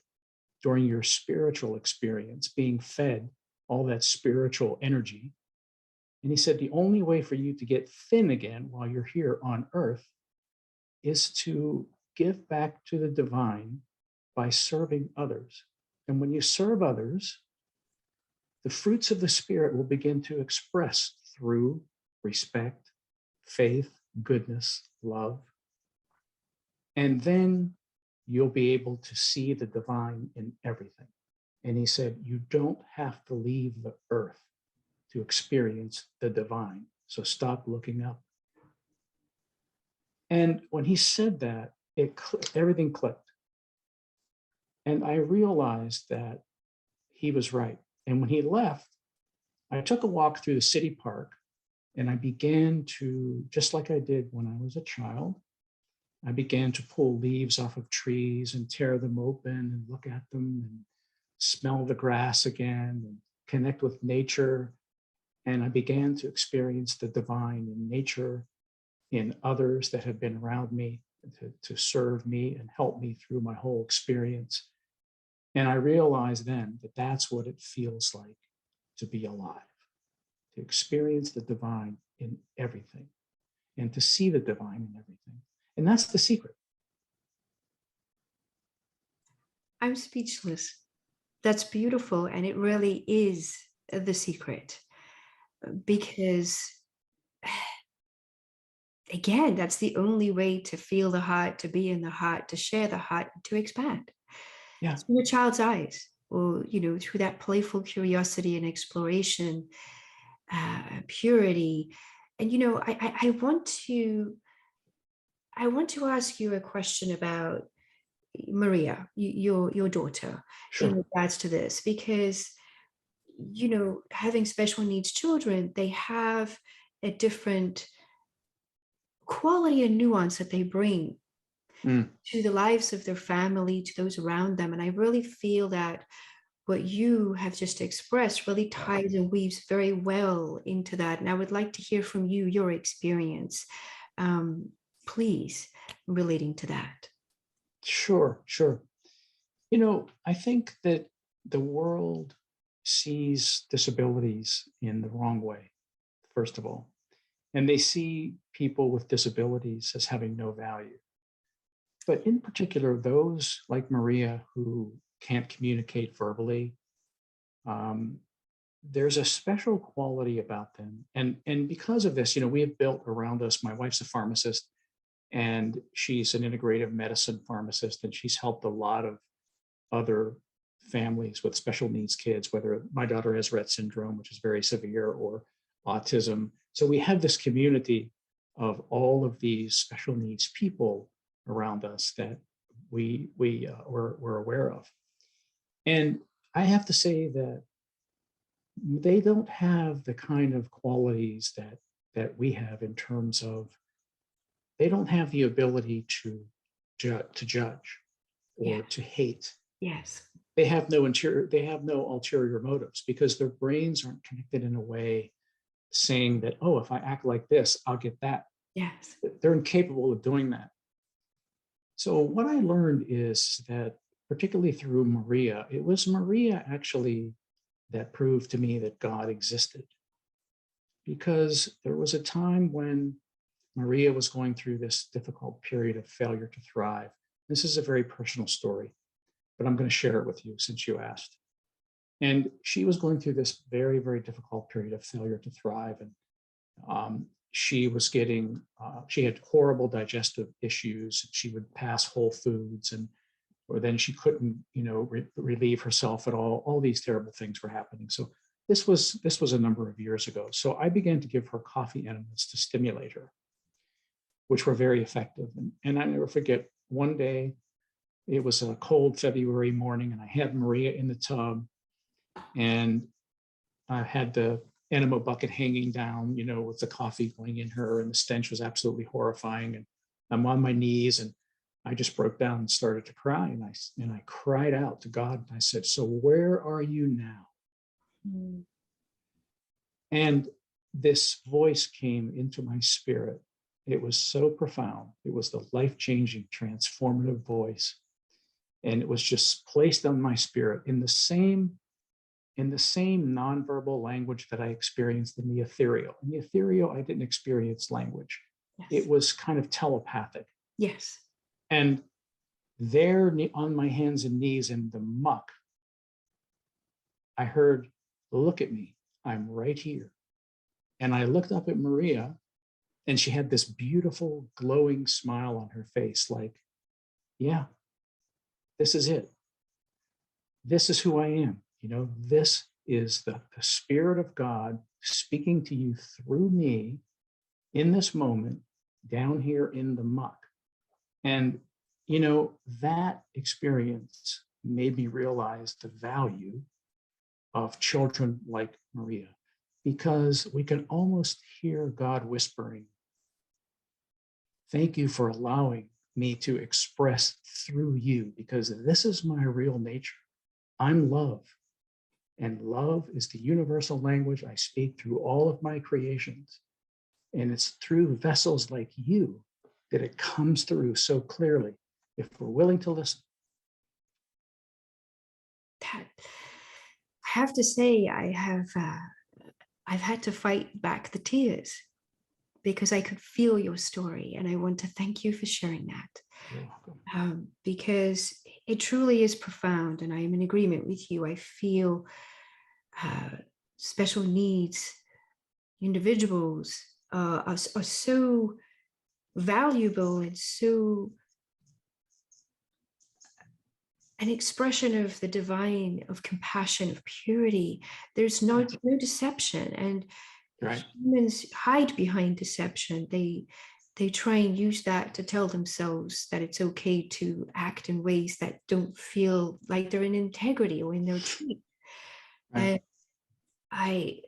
during your spiritual experience, being fed all that spiritual energy. And he said, the only way for you to get thin again while you're here on earth is to give back to the divine by serving others. And when you serve others, the fruits of the Spirit will begin to express through respect, faith, goodness, love. And then you'll be able to see the divine in everything." And he said, "You don't have to leave the earth to experience the divine. So stop looking up." And when he said that, everything clicked. And I realized that he was right. And when he left, I took a walk through the city park, and I began to, just like I did when I was a child, I began to pull leaves off of trees and tear them open and look at them and smell the grass again and connect with nature. And I began to experience the divine in nature, in others that have been around me to serve me and help me through my whole experience. And I realized then that that's what it feels like to be alive, to experience the divine in everything and to see the divine in everything. And that's the secret. I'm speechless. That's beautiful. And it really is the secret, because again, that's the only way to feel the heart, to be in the heart, to share the heart, to expand. Yeah. Through a child's eyes, or through that playful curiosity and exploration, purity. And I want to ask you a question about Maria, your daughter, Sure. in regards to this, because having special needs children, they have a different quality and nuance that they bring to the lives of their family, to those around them. And I really feel that what you have just expressed really ties and weaves very well into that. And I would like to hear from you, your experience, please, relating to that. Sure, sure. I think that the world sees disabilities in the wrong way, first of all. And they see people with disabilities as having no value. But in particular, those like Maria who can't communicate verbally, there's a special quality about them. And because of this, we have built around us, my wife's a pharmacist, and she's an integrative medicine pharmacist, and she's helped a lot of other families with special needs kids, whether my daughter has Rett syndrome, which is very severe, or autism. So we have this community of all of these special needs people around us that we're aware of. And I have to say that they don't have the kind of qualities that we have, in terms of they don't have the ability to judge or to hate. Yes. They have no ulterior motives, because their brains aren't connected in a way saying that, oh, if I act like this, I'll get that. Yes. They're incapable of doing that. So what I learned is that, particularly through Maria, it was Maria actually that proved to me that God existed. Because there was a time when Maria was going through this difficult period of failure to thrive. This is a very personal story, but I'm going to share it with you since you asked. And she was going through this very, very difficult period of failure to thrive. And she was she had horrible digestive issues. She would pass Whole Foods, or then she couldn't, relieve herself at all. All these terrible things were happening. So this was a number of years ago. So I began to give her coffee enemas to stimulate her, which were very effective. And I never forget, one day, it was a cold February morning, and I had Maria in the tub, and I had the enema bucket hanging down, with the coffee going in her, and the stench was absolutely horrifying. And I'm on my knees, and I just broke down and started to cry. And I cried out to God, and I said, "So where are you now?" Mm. And this voice came into my spirit. It was so profound. It was the life-changing, transformative voice. And it was just placed on my spirit in the same nonverbal language that I experienced in the ethereal. In the ethereal, I didn't experience language. Yes. It was kind of telepathic. Yes. And there, on my hands and knees in the muck, I heard, "Look at me, I'm right here." And I looked up at Maria, and she had this beautiful glowing smile on her face, like, "Yeah, this is it. This is who I am. This is the Spirit of God speaking to you through me in this moment, down here in the muck." And, that experience made me realize the value of children like Maria, because we can almost hear God whispering, "Thank you for allowing me to express through you, because this is my real nature. I'm love. And love is the universal language I speak through all of my creations. And it's through vessels like you that it comes through so clearly, if we're willing to listen." I have to say, I've had to fight back the tears, because I could feel your story, and I want to thank you for sharing that. You're welcome. Because it truly is profound, and I am in agreement with you. I feel special needs individuals are so valuable, and so an expression of the divine, of compassion, of purity. There's no deception, and right. Humans hide behind deception. They try and use that to tell themselves that it's okay to act in ways that don't feel like they're in integrity or in their truth. Right. I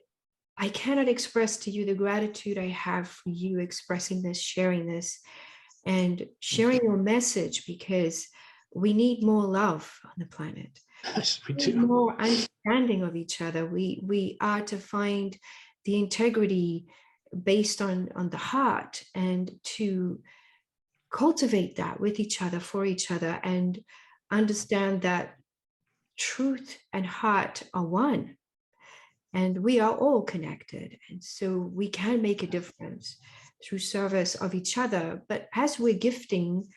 cannot express to you the gratitude I have for you expressing this, sharing this, and sharing your message, because we need more love on the planet. Yes, we We need do. more understanding of each other. We are to find the integrity based on the heart, and to cultivate that with each other, for each other, and understand that truth and heart are one, and we are all connected, and so we can make a difference through service of each other. But as we're gifting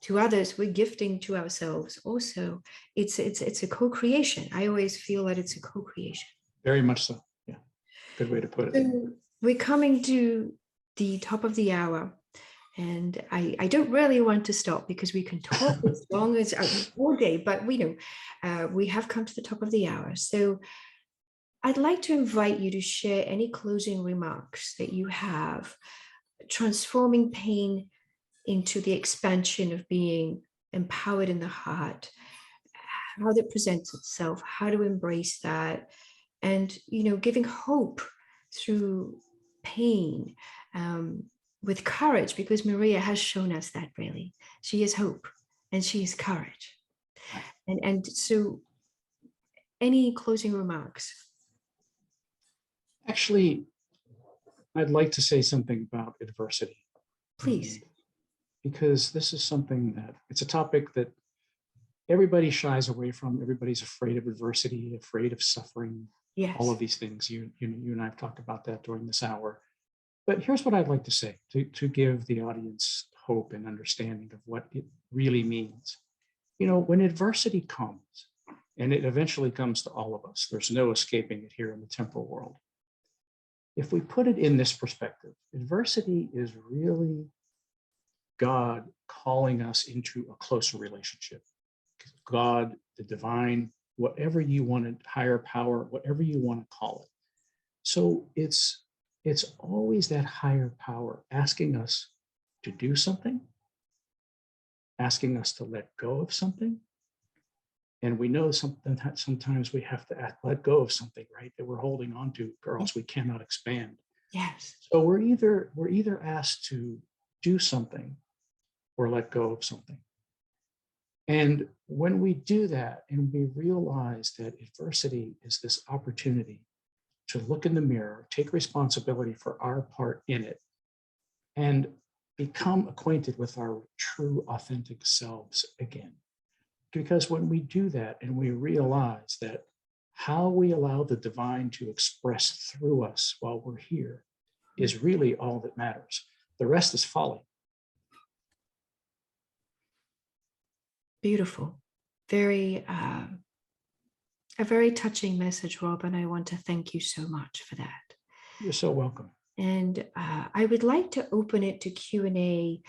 to others, we're gifting to ourselves also. It's a co-creation. I always feel that it's a co-creation. Very much so. Yeah, good way to put it. So we're coming to the top of the hour, and I don't really want to stop, because we can talk as long as all day, but we have come to the top of the hour. So I'd like to invite you to share any closing remarks that you have, transforming pain into the expansion of being empowered in the heart, how that presents itself, how to embrace that, and giving hope through pain, with courage, because Maria has shown us that really she is hope and she is courage. And so, any closing remarks? Actually, I'd like to say something about adversity. Please. Because this is something that it's a topic that everybody shies away from. Everybody's afraid of adversity, afraid of suffering, Yes. all of these things. You and I have talked about that during this hour. But here's what I'd like to say to give the audience hope and understanding of what it really means. When adversity comes, and it eventually comes to all of us, there's no escaping it here in the temporal world. If we put it in this perspective, adversity is really God calling us into a closer relationship. God, the divine, whatever you want to, higher power, whatever you want to call it. So it's always that higher power asking us to do something, asking us to let go of something. And we know something that sometimes we have to let go of something, right? That we're holding on to, or else we cannot expand. Yes. So we're either asked to do something or let go of something. And when we do that, and we realize that adversity is this opportunity to look in the mirror, take responsibility for our part in it, and become acquainted with our true, authentic selves again. Because when we do that and we realize that how we allow the divine to express through us while we're here is really all that matters. The rest is folly. Beautiful. Very, a very touching message, Rob, and I want to thank you so much for that. You're so welcome. And I would like to open it to Q&A,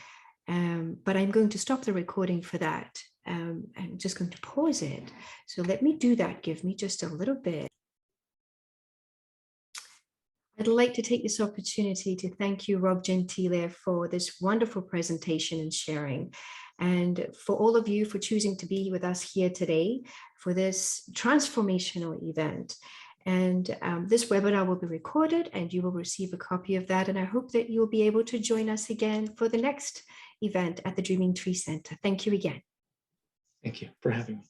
but I'm going to stop the recording for that. I'm just going to pause it. So let me do that. Give me just a little bit. I'd like to take this opportunity to thank you, Rob Gentile, for this wonderful presentation and sharing, and for all of you for choosing to be with us here today for this transformational event. And this webinar will be recorded, and you will receive a copy of that. And I hope that you'll be able to join us again for the next event at the Dreaming Tree Center. Thank you again. Thank you for having me.